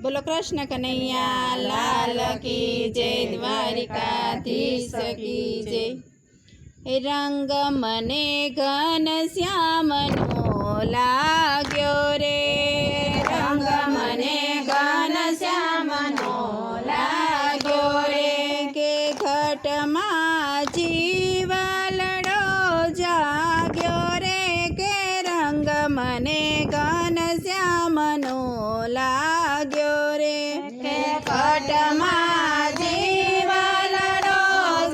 बोलो कृष्ण कन्हैया लाल की जय, द्वारिकाधीश की जय। रंग मने घन श्यामनो लाग्यो रे, रंग मने घन श्यामनो लाग्यो रे, के घटमा जीवलड़ो जाग्यो रे, के रंग मने घन श्यामनो लाग्यो रे, के घटमा जीवलड़ो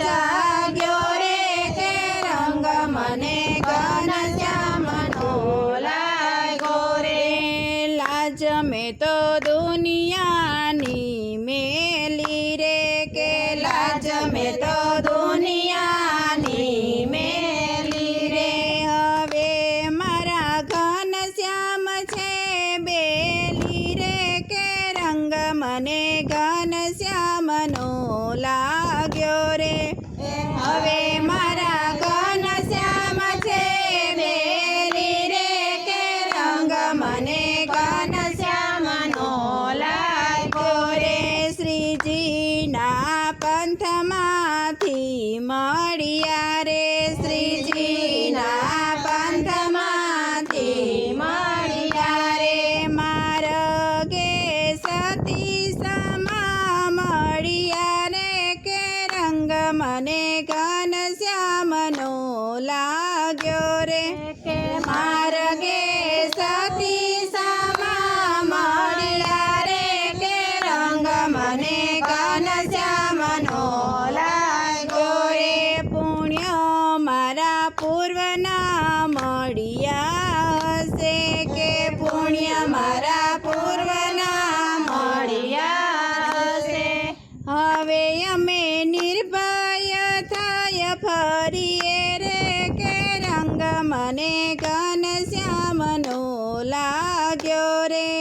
जाग्यो रे, के रंग मने घन श्यामनो लाग्यो रे। लाज में तो दुनियानी मेली रे, के लाज में तो दुनियानी मेली रे, हवे मारा घन श्याम छे बेली रे, के रंग मने घन श्यामनो लाग्यो रे, हवे मारा घन श्याम छे बेली रे, के रंग मने घन श्यामनो लाग्यो रे। श्रीजी ना पंथमाथी मळ्या रे, श्रीजी ना पंथमाथी मळ्या रे, मार्गे सती समा मळ्या रे, के रंग मने घन श्यामनो लाग्यो रे, के मार्गे सती समा मळ्या रे, के रंग मने घन श्यामनो लाग्यो रे। पुण्य मारा पूर्वना मळ्या हशे, के पुण्य मारा पूर्वना मळ्या हशे, हवे अमे निर्भय थाय फरीए रे, के रंग मने घन श्यामनो लाग्यो रे,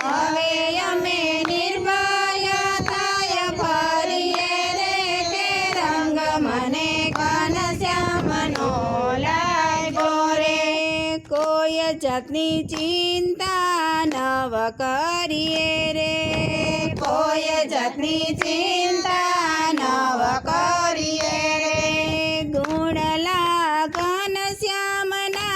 हवे अमे निर्भय थाय फरीए रे, के रंग मने घन श्यामनो लाग्यो रे। कोई जातनी चिंता नव करिए रे, कोई जातनी चिंता नव करिए रे, गुण लागन श्यामना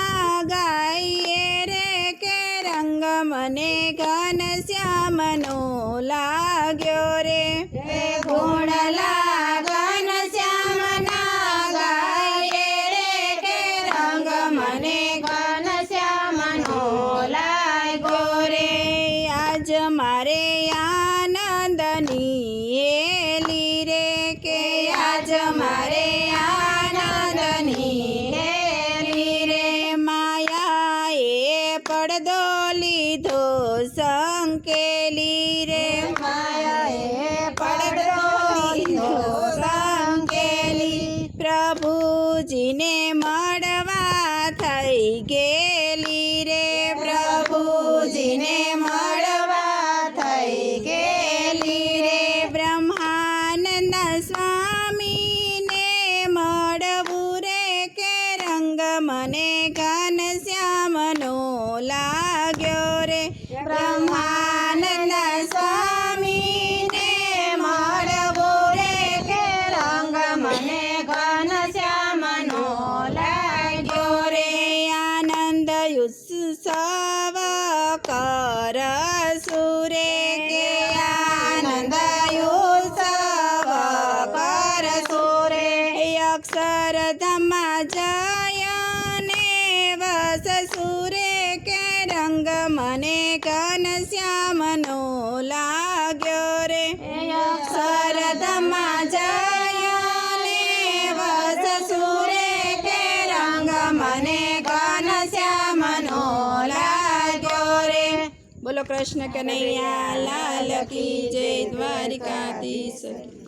गाइए रे, के रंग मने घन श्यामनो लाग्यो रे, गुण लागन श्यामना गाइए रे, के रंग मने घन श्यामनो लाग्यो रे। आज मारे आनंदनी एली रे, के आज मारे आनंदनी एली रे, मायाए પડદો લીધો સંકેલી રે, માયાએ પડદો લીધો સંકેલી, પ્રભુજીને મળવા થઈ ગેલી રે, પ્રભુજીને મળવા થઈ ગેલી રે, બ્રહ્માનંદ સ્વામીને મળવું રે, કે રંગ મને ઘન શ્યામનો लाग्यो रे, ब्रह्मानंद स्वामीने મળવું रे, के रंग मने घन श्यामनो लाग्यो रे। आनंद उत्सव करसु रे, के आनंद उत्सव करसु रे, अक्षरधाम जयने वससु रे, के रंग मने घन श्यामनो लाग्यो रे, अक्षरधाम जयने वससु रे, के रंग मने घन श्यामनो लाग्यो रे। बोलो कृष्ण कन्हैया लाल की जय, द्वारिकाधीश की।